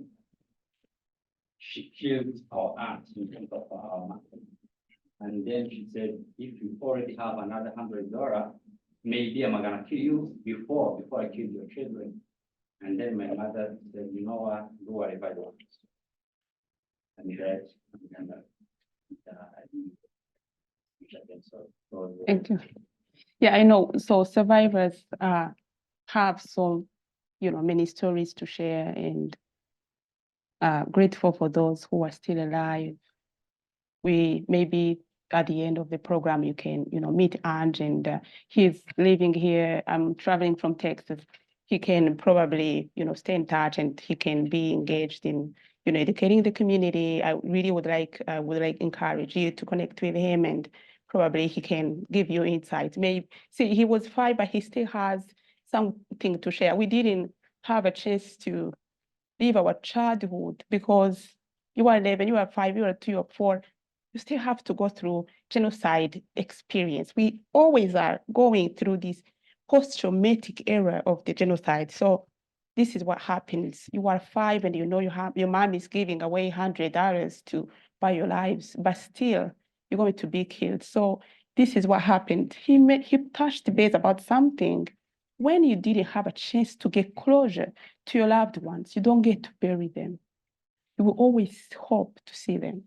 she killed our aunt in front of our mother. And then she said, if you already have another $100, maybe I'm gonna kill you before I kill your children. And then my mother said, you know what, do whatever you want. And that, Thank you. Yeah, I know. So survivors have some, many stories to share, and grateful for those who are still alive. We maybe at the end of the program, you can, meet Ange, and he's living here. I'm traveling from Texas. He can probably, stay in touch, and he can be engaged in, educating the community. I really would like encourage you to connect with him, and probably he can give you insights. Maybe see, he was 5, but he still has something to share. We didn't have a chance to live our childhood because you are 11, you are 5, you are 2 or 4. You still have to go through genocide experience. We always are going through this post-traumatic era of the genocide. So this is what happens. You are 5 and your mom is giving away $100 to buy your lives, but still you're going to be killed. So this is what happened. He touched base about something. When you didn't have a chance to get closure to your loved ones, you don't get to bury them. You will always hope to see them.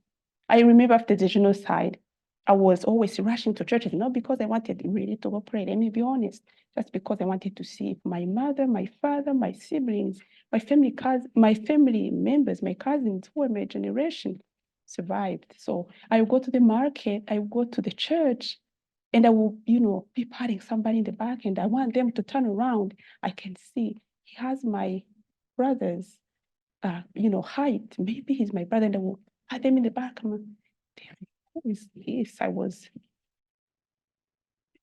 I remember after the genocide, I was always rushing to churches, not because I wanted really to go pray, let me be honest, just because I wanted to see if my mother, my father, my siblings, my family members, my cousins who were my generation survived. So I would go to the market, I would go to the church, and I will, be patting somebody in the back, and I want them to turn around. I can see he has my brother's, height. Maybe he's my brother, and I will pat them in the back. I'm like, who is this?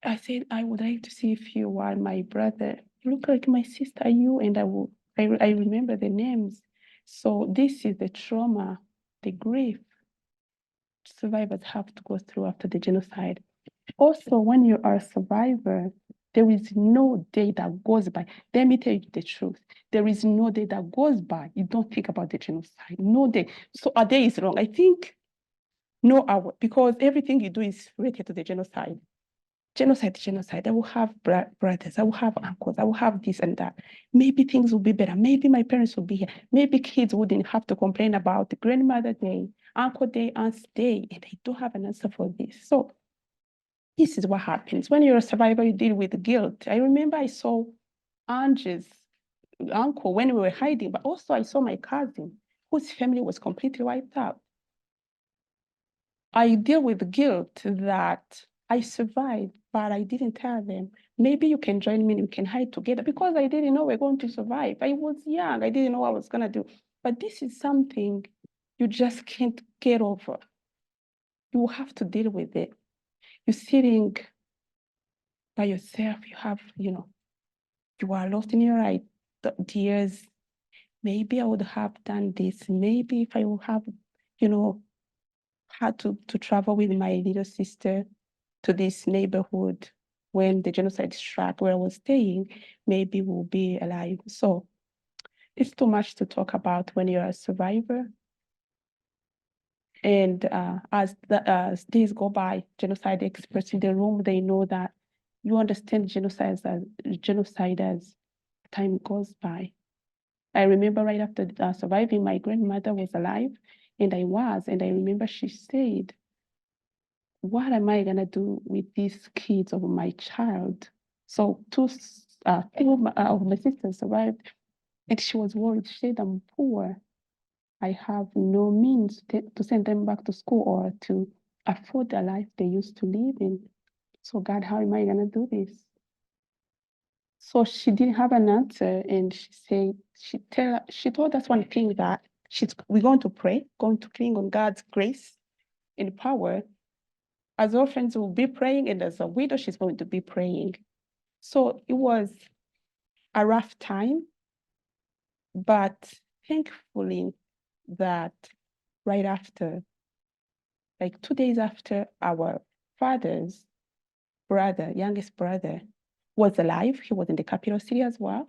I said, I would like to see if you are my brother. You look like my sister, are you? And I remember the names. So this is the trauma, the grief survivors have to go through after the genocide. Also, when you are a survivor, there is no day that goes by. Let me tell you the truth. There is no day that goes by you don't think about the genocide. No day. So a day is wrong. I think no hour, because everything you do is related to the genocide. Genocide. I will have brothers, I will have uncles, I will have this and that. Maybe things will be better. Maybe my parents will be here. Maybe kids wouldn't have to complain about the grandmother day, uncle day, aunt's day, and I don't have an answer for this. So this is what happens. When you're a survivor, you deal with guilt. I remember I saw Ange's uncle when we were hiding, but also I saw my cousin whose family was completely wiped out. I deal with guilt that I survived, but I didn't tell them. Maybe you can join me and we can hide together, because I didn't know we're going to survive. I was young, I didn't know what I was gonna do. But this is something you just can't get over. You have to deal with it. You're sitting by yourself, you have, you are lost in your ideas. Maybe I would have done this. Maybe if I would have, had to travel with my little sister to this neighborhood when the genocide struck where I was staying, maybe we'll be alive. So it's too much to talk about when you're a survivor. And as days go by, genocide experts in the room, they know that you understand genocide as time goes by. I remember right after surviving, my grandmother was alive, and I remember she said, what am I gonna do with these kids of my child? So two of my sisters survived, and she was worried. She said, I'm poor. I have no means to send them back to school or to afford the life they used to live in. So God, how am I gonna do this? So she didn't have an answer, and she said, she told us one thing, that we're going to pray, going to cling on God's grace and power. As orphans, we'll be praying, and as a widow, she's going to be praying. So it was a rough time, But thankfully that right after, like 2 days after our father's brother, youngest brother, was alive, he was in the capital city as well.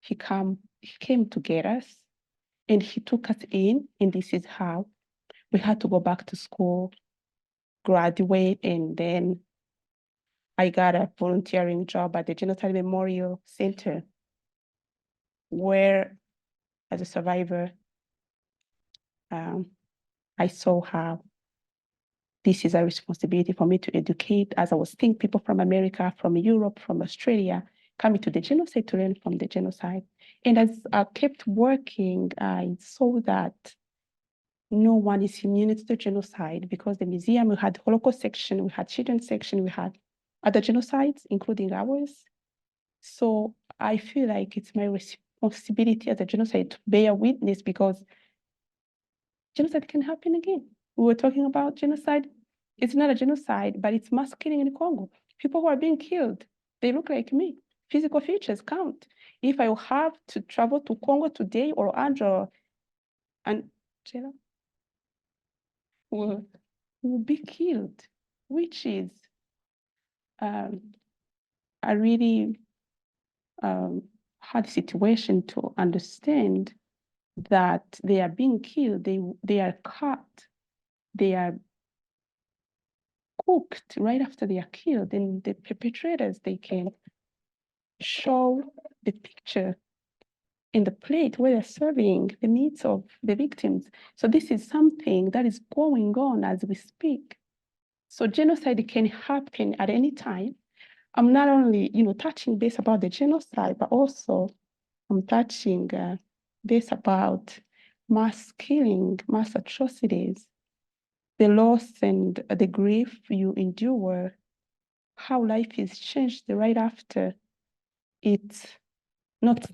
He came to get us and he took us in, and this is how we had to go back to school, graduate, and then I got a volunteering job at the Genocide Memorial Center, where as a survivor, I saw how this is a responsibility for me to educate, as I was seeing people from America, from Europe, from Australia, coming to the genocide to learn from the genocide. And as I kept working, I saw that no one is immune to the genocide, because the museum, we had Holocaust section, we had children's section, we had other genocides, including ours. So I feel like it's my responsibility as a genocide to bear witness, because genocide can happen again. We were talking about genocide. It's not a genocide, but it's mass killing in Congo. People who are being killed, they look like me. Physical features count. If I have to travel to Congo today, or Andrew and Angela will be killed, which is a really hard situation to understand, that they are being killed, they are cut, they are cooked right after they are killed, and the perpetrators, they can show the picture in the plate where they're serving the meats of the victims. So this is something that is going on as we speak. So genocide can happen at any time. I'm not only, touching base about the genocide, but also I'm touching base about mass killing, mass atrocities, the loss and the grief you endure, how life is changed right after. It's not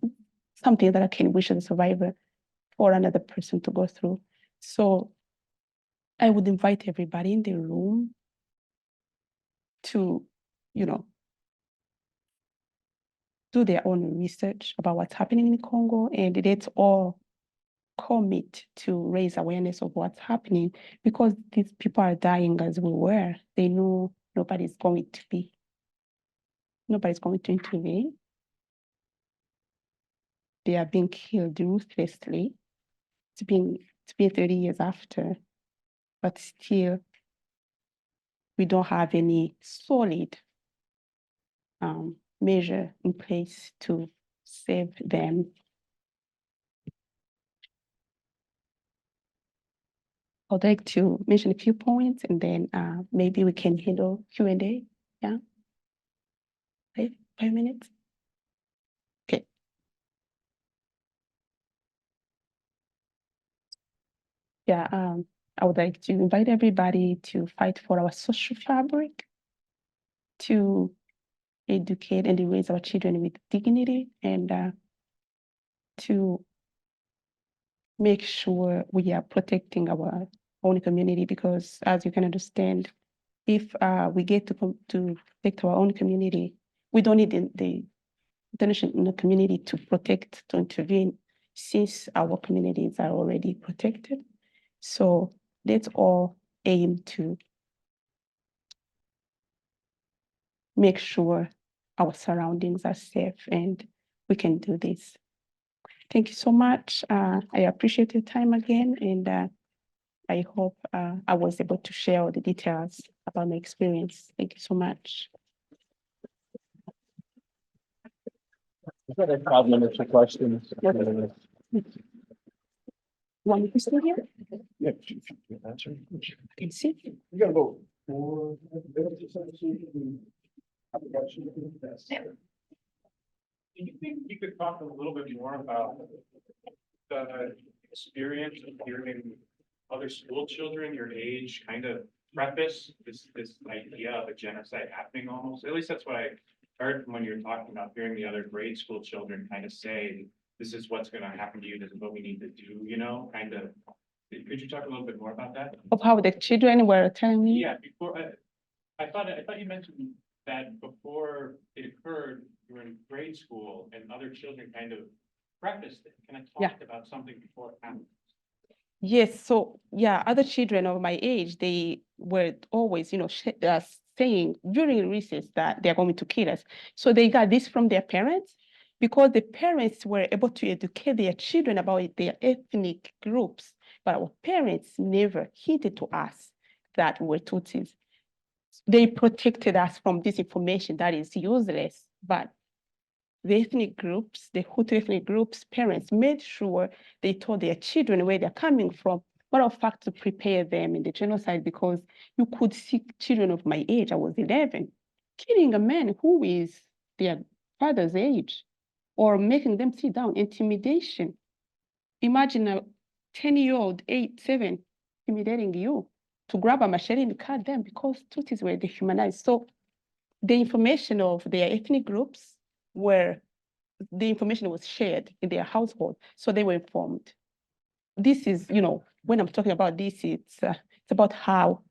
something that I can wish as a survivor for another person to go through. So I would invite everybody in the room to, do their own research about what's happening in Congo, and let's all commit to raise awareness of what's happening, because these people are dying as we were. They know nobody's going to intervene. They are being killed ruthlessly. It's been 30 years after, but still we don't have any solid measure in place to save them. I'd like to mention a few points, and then maybe we can handle Q&A. Yeah, 5 minutes. Okay. Yeah, I would like to invite everybody to fight for our social fabric, to educate and raise our children with dignity, and to make sure we are protecting our own community, because as you can understand, if we get to protect our own community, we don't need the international community to intervene, since our communities are already protected. So let's all aim to make sure our surroundings are safe, and we can do this. Thank you so much. I appreciate your time again, and I hope I was able to share all the details about my experience. Thank you so much. I've got a 5 minutes for questions. Want me to stay here? Yeah, if you can answer. I can see. You gotta vote for. Do you think you could talk a little bit more about the experience of hearing other school children your age kind of preface this idea of a genocide happening almost? At least that's what I heard from when you were talking about hearing the other grade school children kind of say, this is what's going to happen to you, this is what we need to do, kind of. Could you talk a little bit more about that? Of how the children were telling me? Yeah, before I thought you mentioned that before it occurred, you were in grade school and other children kind of prefaced it, kind of Yeah. talked about something before it happened. Yes, so yeah, other children of my age, they were always, saying during recess that they're going to kill us. So they got this from their parents because the parents were able to educate their children about their ethnic groups, but our parents never hinted to us that we were Tutsis. They protected us from this information that is useless, but the ethnic groups, the Hutu ethnic groups, parents made sure they told their children where they're coming from. Matter of fact, to prepare them in the genocide, because you could see children of my age, I was 11, killing a man who is their father's age, or making them sit down, intimidation. Imagine a 10-year-old, 8, 7, intimidating you to grab a machete and cut them because Tutsis were dehumanized. So the information of their ethnic groups were, the information was shared in their household, so they were informed. This is, when I'm talking about this, it's about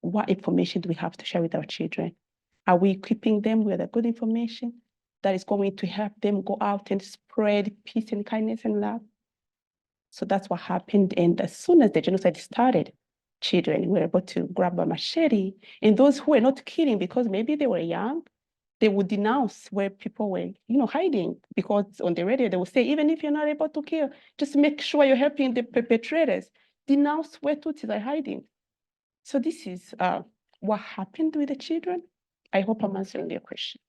what information do we have to share with our children? Are we equipping them with a good information that is going to help them go out and spread peace and kindness and love? So that's what happened. And as soon as the genocide started, children were able to grab a machete, and those who were not killing because maybe they were young, they would denounce where people were, hiding, because on the radio they would say, even if you're not able to kill, just make sure you're helping the perpetrators. Denounce where Tutsis are hiding. So this is what happened with the children. I hope I'm answering your question.